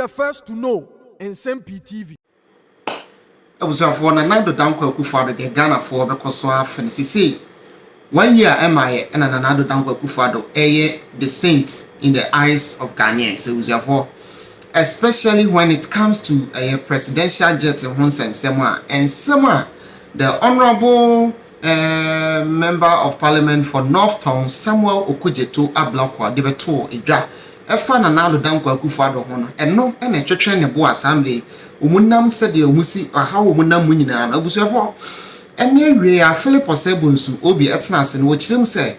the first to know Nsem-Pii TV. I was for Nana Addo Akufo-Addo the Ghana for because so often see 1 year MI and Nana Addo Akufo-Addo the saint in the eyes of Ghanaians. It was therefore, especially when it comes to a presidential jet in Nsem-Pii and Sema, the honorable member of parliament for North Town Samuel Okudzeto Ablakwa de beto edwa efa Nana Addo Akufo-Addo ho no eno ene twetwe ne bo assembly omunam said the omusi aha omunam munyina na obusuafo ene we a Philip Osebunsu obi etnase no chirem say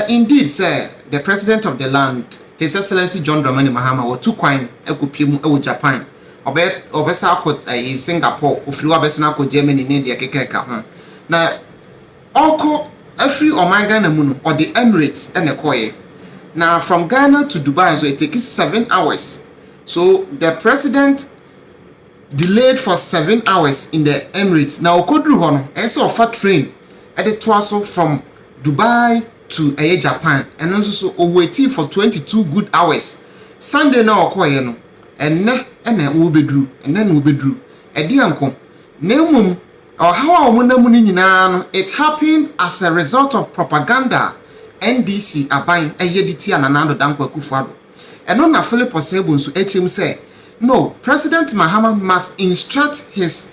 indeed say the president of the land, His Excellency John Dramani Mahama, or two kwan ekopiem e Japan obesa akọ Singapore ofiri obesa akọ Germany ne de kekeka ho na oko every Ghana mu no or the Emirates ene koye now from Ghana to Dubai, so it takes 7 hours. So the president delayed for 7 hours in the Emirates. Now Okodru hono also offer train at the twaso from Dubai to Japan, and also waiting for 22 good hours. Sunday now okoye no enne wo bedru and then wo bedru edi anko nemum or how omunamu ni nyina no it happened as a result of propaganda NDC aban eyediti Nana Addo Akufo-Addo. And on Philip Osebunsu HM say, no, President Mahama must instruct his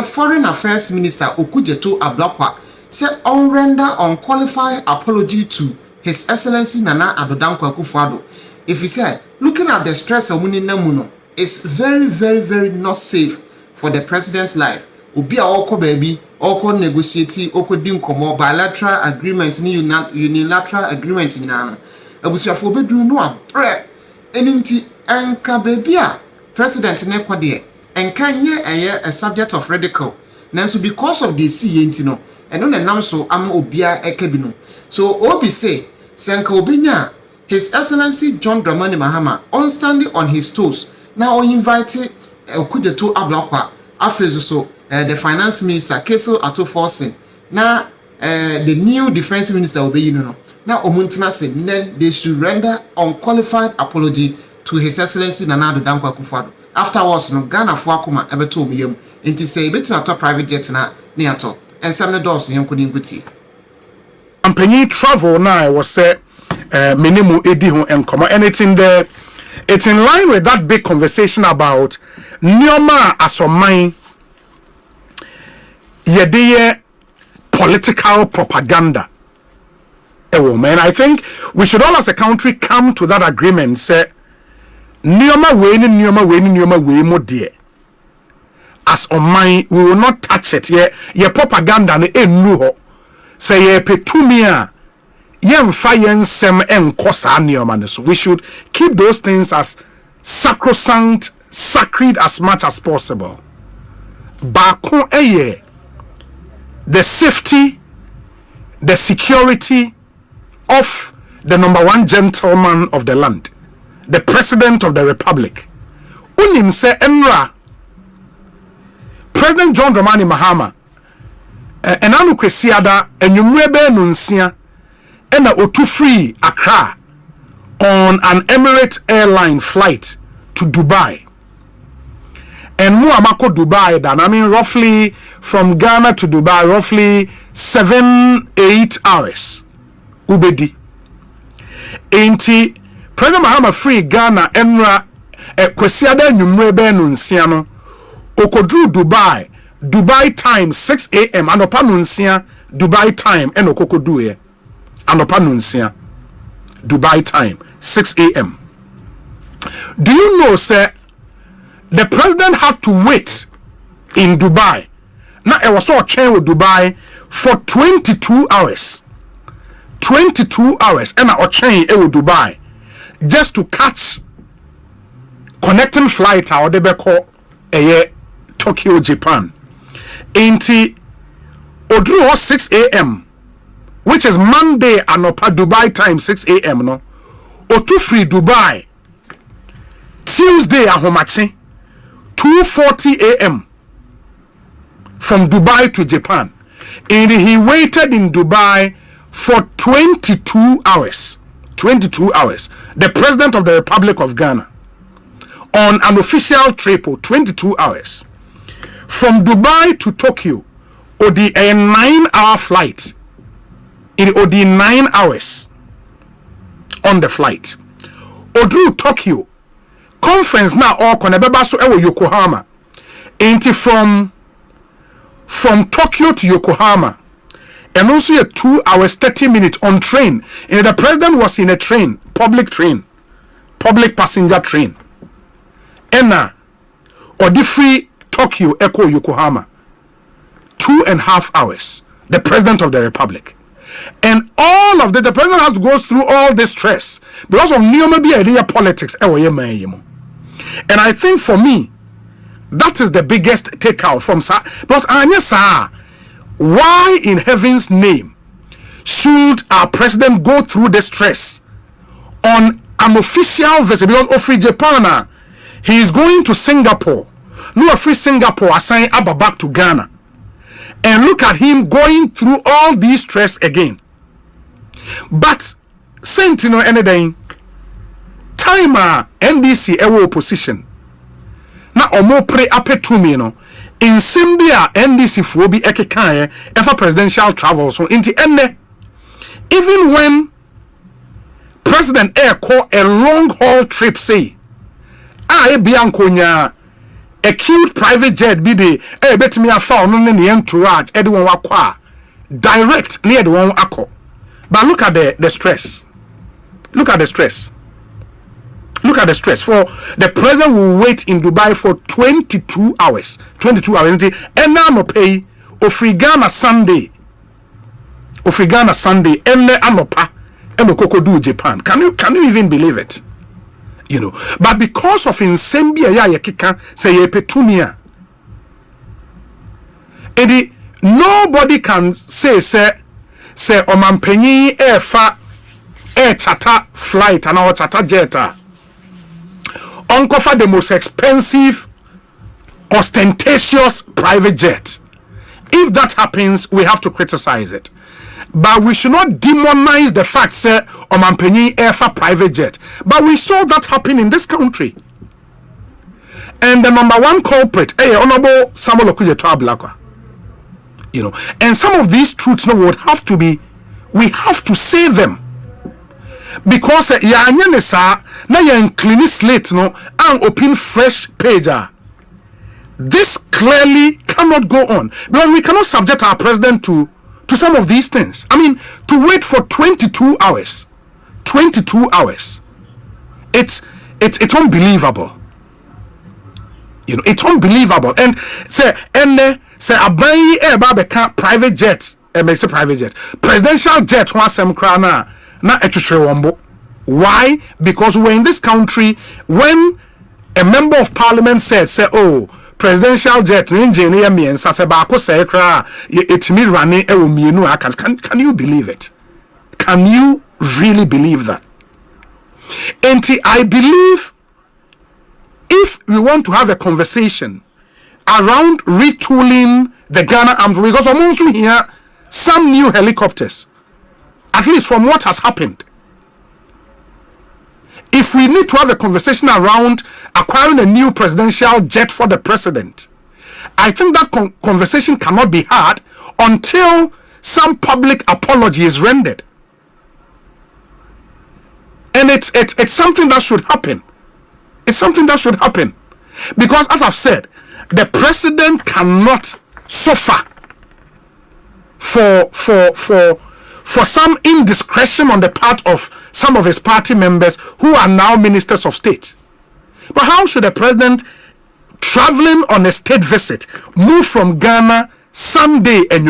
foreign affairs minister Okudzeto Ablakwa say on render unqualified apology to His Excellency Nana Addo Akufo-Addo. If he said, looking at the stress of Muninamuno, it's very, very, very not safe for the president's life. Obi a oko baby oko negotiate oko din komo bilateral agreement ni unilateral agreement ni na abusuafo bedru no abre eninti enka baby a president ne kwade enka nye a subject of ridicule nanso because of the CNT no eno na nam so ama obia eka bi no so obi say senka obinya His Excellency John Dramani Mahama on standing on his toes now invite Okudzeto Ablakwa afezo so the finance minister Keso Atto-Forson now the new defense minister will be now omuntina said then they should render unqualified apology to His Excellency Nana Addo Akufo-Addo. Afterwards no Ghana for akoma ebeto omiyam inti say betu ato private jet na ne ato ensam ne dos yenkodi nkuti ampanyi travel now was say minimum edi ho enkomo and it's in line with that big conversation about Nyoma asoman yedeye political propaganda. Man, I think we should all as a country come to that agreement. Say, Nyoma we mo dear. As on mine, we will not touch it. Ye propaganda ne enu ho. Say ye petumia. Ye mfa ye nsem enkosa Nyoma. So we should keep those things as sacrosanct, sacred as much as possible. Bakon eye. The safety, the security of the number one gentleman of the land, the president of the republic. Unim se emra President John Dramani Mahama enanu kwesiada enyumrebe nunsia ena otu free Accra on an Emirates airline flight to Dubai. And Muamako Dubai, I mean roughly from Ghana to Dubai, roughly 7-8 hours. Ubedi. Enti President Mahama free Ghana Emra kwesiada nyumrebe nunsiano. Okodru Dubai time 6 a.m. Anopa nunsia Dubai time eno kokodu ye. Anopa nunsia Dubai time 6 a.m. Do you know, sir? The president had to wait in Dubai. Now, I was so chain with Dubai for 22 hours. 22 hours. And I chain with Dubai just to catch connecting flight out of the Tokyo, Japan. Inti Odru 6 a.m. which is Monday anopa Dubai time 6 a.m. no. Otu free Dubai Tuesday ahomachi 2:40 a.m. from Dubai to Japan. And he waited in Dubai for 22 hours. 22 hours. The president of the Republic of Ghana. on an official trip of 22 hours. From Dubai to Tokyo, odi a 9-hour flight. In odi 9 hours on the flight. Odru Tokyo, conference now all konebeba so ewo Yokohama. Ain't from Tokyo to Yokohama. And also a 2 hours 30 minutes on train. And the president was in a train, public passenger train. And odi free Tokyo Echo Yokohama 2.5 hours. The president of the republic, and all of the president has to go through all this stress because of new politics. And I think for me, that is the biggest takeout from because why in heaven's name should our president go through the stress on an official visit? Because of free Japan, he is going to Singapore. No free Singapore assign Abba back to Ghana. And look at him going through all these stress again. But Sentinel anything time NDC ewo opposition. Na omo pre ape to me no. In Simbia NDC fo bi ekekaye efa presidential travel so inti enne. Even when President Air call a long haul trip say e biankonya a cute private jet be the bet me a found on the entourage anyone wakwa direct near the one akko. But look at the stress. Look at the stress. Look at the stress. For the president will wait in Dubai for 22 hours. 22 hours. And now no pay Ofrigana Sunday. Ofrigana Sunday. And anopa. And koko do Japan. Can you even believe it? You know. But because of Nsem-Pii ya kika say ye petunia. Edi nobody can say omampenyi charter flight and our charter jet uncover the most expensive ostentatious private jet. If that happens, we have to criticize it, but we should not demonize the fact say omampenyi private jet. But we saw that happen in this country, and the number one culprit Honorable Samuel Okudzeto Ablakwa. You know, and some of these truths would have to be, we have to say them, because ya nyanesa na ya clean slate no and open fresh page. This clearly cannot go on, because we cannot subject our president to some of these things. I mean, to wait for 22 hours, it's unbelievable. You know, it's unbelievable. And say abayi babeka private jet, makes a private jet, presidential jet one sem krana na etwetwe wombo. Why? Because we're in this country when a member of parliament said oh, presidential jet engineer me and say ba ko say kra etimi rane e wo mienu aka. Can you believe it? Can you really believe that? And I believe if we want to have a conversation around retooling the Ghana Armed Forces, because I'm also here some new helicopters, at least from what has happened. If we need to have a conversation around acquiring a new presidential jet for the president, I think that conversation cannot be had until some public apology is rendered. And it's something that should happen. It's something that should happen, because as I've said, the president cannot suffer for some indiscretion on the part of some of his party members who are now ministers of state. But how should the president, traveling on a state visit, move from Ghana Sunday and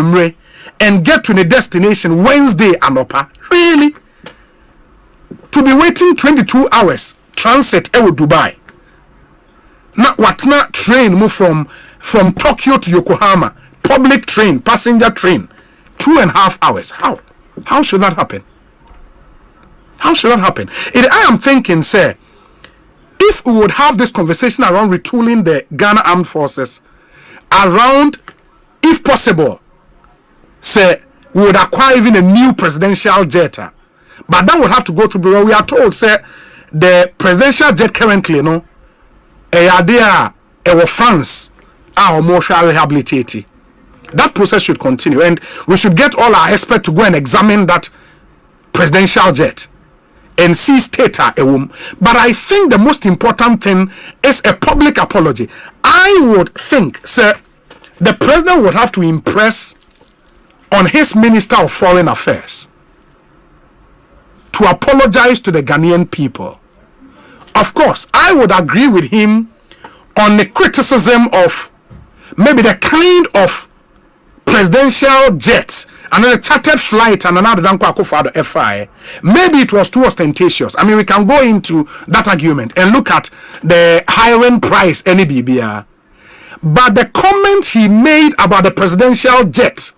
get to the destination Wednesday anopa? Really? To be waiting 22 hours transit Dubai. Now what not train move from Tokyo to Yokohama, public train, passenger train, 2.5 hours. How should that happen? How should that happen? I am thinking, sir, if we would have this conversation around retooling the Ghana Armed Forces, around, if possible, say, we would acquire even a new presidential jet, but that would have to go to bureau. We are told, say, the presidential jet currently, idea France our motion rehabilitate. That process should continue, and we should get all our experts to go and examine that presidential jet and see status. But I think the most important thing is a public apology. I would think, sir, the president would have to impress on his Minister of Foreign Affairs to apologize to the Ghanaian people. Of course, I would agree with him on the criticism of maybe the kind of presidential jet and a chartered flight and another FI. Maybe it was too ostentatious. I mean, we can go into that argument and look at the hiring price, any BBR. But the comment he made about the presidential jet,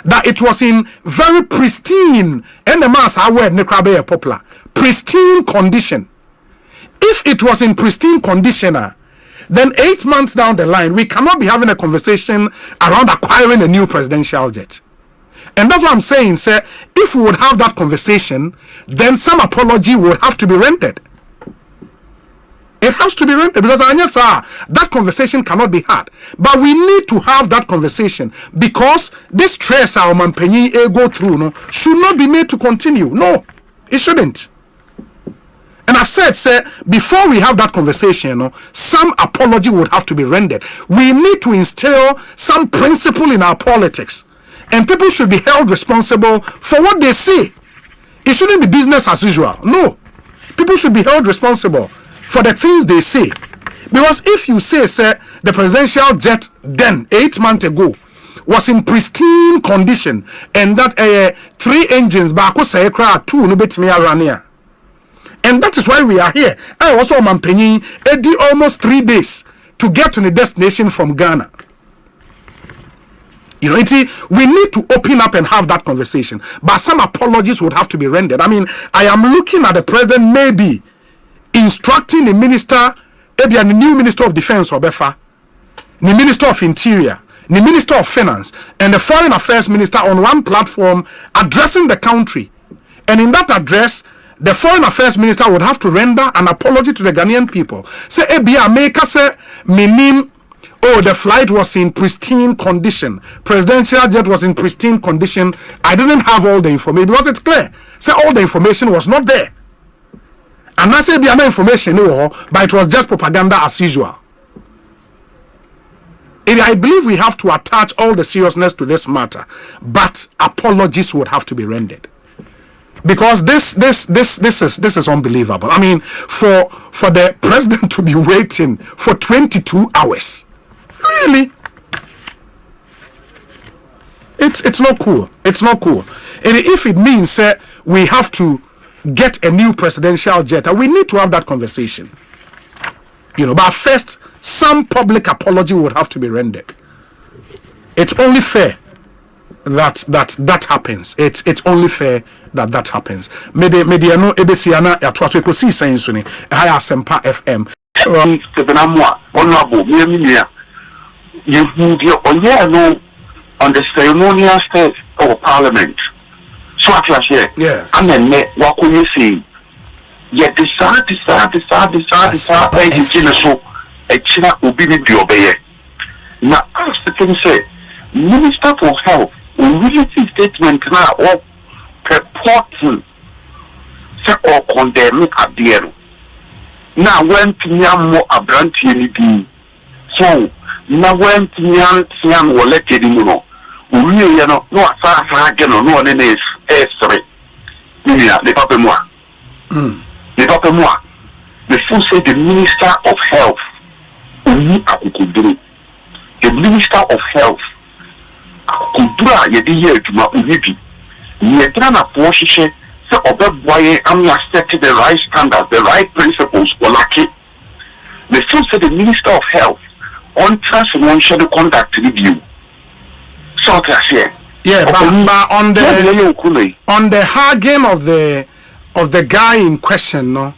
that it was in very pristine, and the mass I word Nekrabe popular, pristine condition. If it was in pristine condition, then 8 months down the line, we cannot be having a conversation around acquiring a new presidential jet. And that's what I'm saying, sir. If we would have that conversation, then some apology would have to be rendered. It has to be rendered because that conversation cannot be had. But we need to have that conversation because this stress our Mampenyi go through should not be made to continue. No, it shouldn't. And I've said, sir, before we have that conversation, some apology would have to be rendered. We need to instill some principle in our politics. And people should be held responsible for what they say. It shouldn't be business as usual. No. People should be held responsible for the things they say. Because if you say, sir, the presidential jet then, 8 months ago, was in pristine condition, and that 3 engines, two, no bit me around. And that is why we are here. I also Mampenyi, it did almost 3 days to get to the destination from Ghana. You know, we need to open up and have that conversation. But some apologies would have to be rendered. I mean, I am looking at the president maybe instructing the minister, maybe the new Minister of Defense or Befa, the Minister of Interior, the Minister of Finance, and the Foreign Affairs Minister on one platform addressing the country. And in that address, the Foreign Affairs Minister would have to render an apology to the Ghanaian people. Say, the flight was in pristine condition. Presidential jet was in pristine condition. I didn't have all the information because it's clear. Say, all the information was not there. And I say, no information, but it was just propaganda as usual. I believe we have to attach all the seriousness to this matter, but apologies would have to be rendered. Because this is unbelievable. I mean, for the president to be waiting for 22 hours, really, it's not cool. It's not cool. And if it means we have to get a new presidential jet, we need to have that conversation. You know, but first, some public apology would have to be rendered. It's only fair that happens. It's only fair that happens. Media no ebesiana ya twaso ekosi saying so ni high Nsem-Pii FM. Sebenamwa honorable me you no on the ceremonial stage of parliament. So at here. Yeah. And then what could you see? Yet decide so a china obini diobeye. Now ask the thing say Minister for Health will really see statement now or purporting say or condemning Addo. Now when Tinyam more abranti so now when Tinyam will let it in we no asa again no one is sorry. The papa moi. The papa moi. The full say the Minister of Health Nana Addo. The Minister of Health Kudura yedi ye adwuma ohibi ye trana poshishe se obeboye am set the right standards, the right principles for lucky. The first say the Minister of Health on transnational conduct review. So yeah, but on the hagging of the guy in question, no,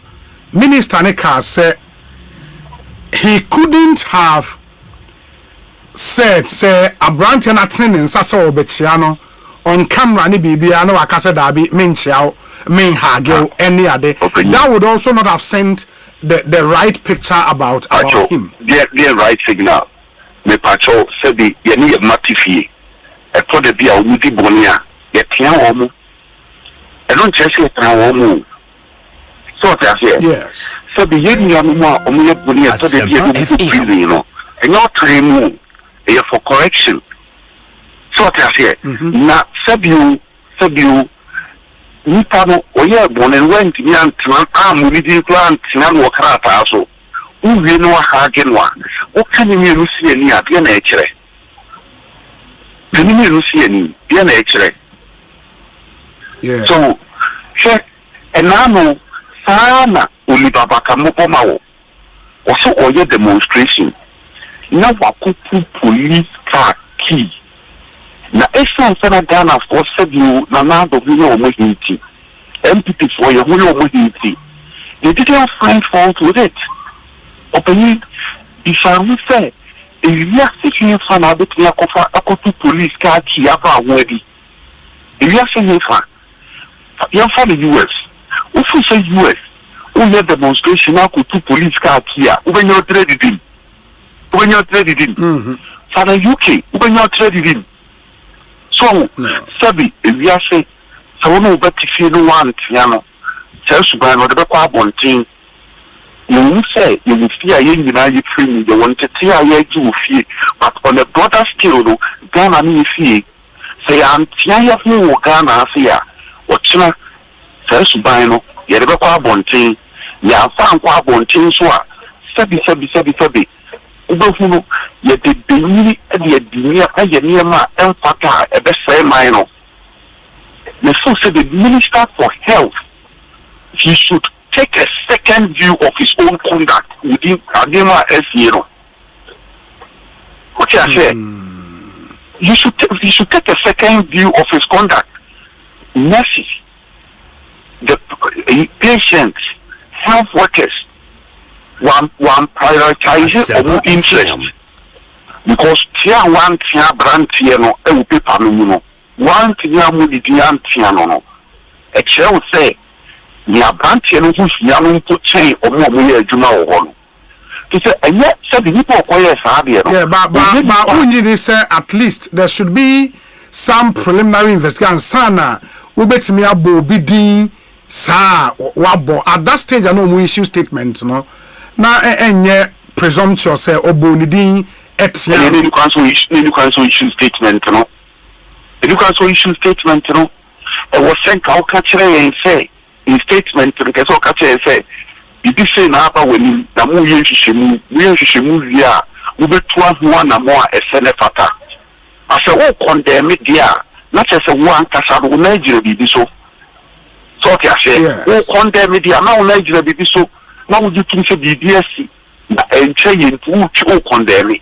Minister Nika said he couldn't have said say Abrantian attendance as Obechiano on camera ni bibiano akase dabi menchiao hagel any other. That would also not have sent the right picture about him. The right signal. Me pacho said the yeni matifi. I thought the be a wudi bonia. Yet homo. I don't just say homo. So I say yes. So the yeni amuma omuya bonia so the yeni you know. And your time for correction. So I say na sabiu nipa no oye bonen went me antena amudi plant na no krata so uwie no ha ge no a o kan ni enu si ani a bia na e kire ni enu si ani bia na e kire so she enano sana ulibaba kamopo mawo oso oye demonstration na wakupu police car key na esan sana Ghana for several Nana Addo omohiti MPP for your omohiti they didn't find fault with it open if I say if you are seeking for na bit ya kofa akotu police car key aba wodi if you are seeking for you for the US if you say US we have demonstration akotu police car key when you trade it in for the UK when you trade it in. So, Sabi, if you say, so no better feel one, Tiano, tells by no the back one thing. You will say, you will fear you United Free, you want to tear you fear, but on a broader scale, Ghana me fear. Say, I'm Tia no Ghana fear, or China, tells by no, you the back one thing, you have found one thing, so Sabi. Ubefuno ye de bini e de dunia aye niema empaka e be say mine no say the Minister for Health he should take a second view of his own conduct within Adema SEO. What I say he should take a second view of his conduct. Nurses, the patients, health workers one prioritize or interest because tier one tier brand tier no e will paper no one tier mu di tier no e chere say ya brand tier no hu ya no to chain o mo ye adwuma wo ho no to say anya say the people okoye sa de no yeah but unyi say at least there should be some preliminary investigation sana ubetimi abo obi din sa wabo at that stage I know we issue statement no na enye presumptuous say obonidin etia any council issue statement no any council issue statement no e was sent ka catch and say in statement no keso catch say bibi say na aba wani na mu ye hwehwemu via wo betu ahu na mo a esene fata ase wo condemn dia na say wo ankasa wo na ejire bibi so okay I say wo condemn dia na wo na ejire bibi so now you think say BBS na enche yentu condemn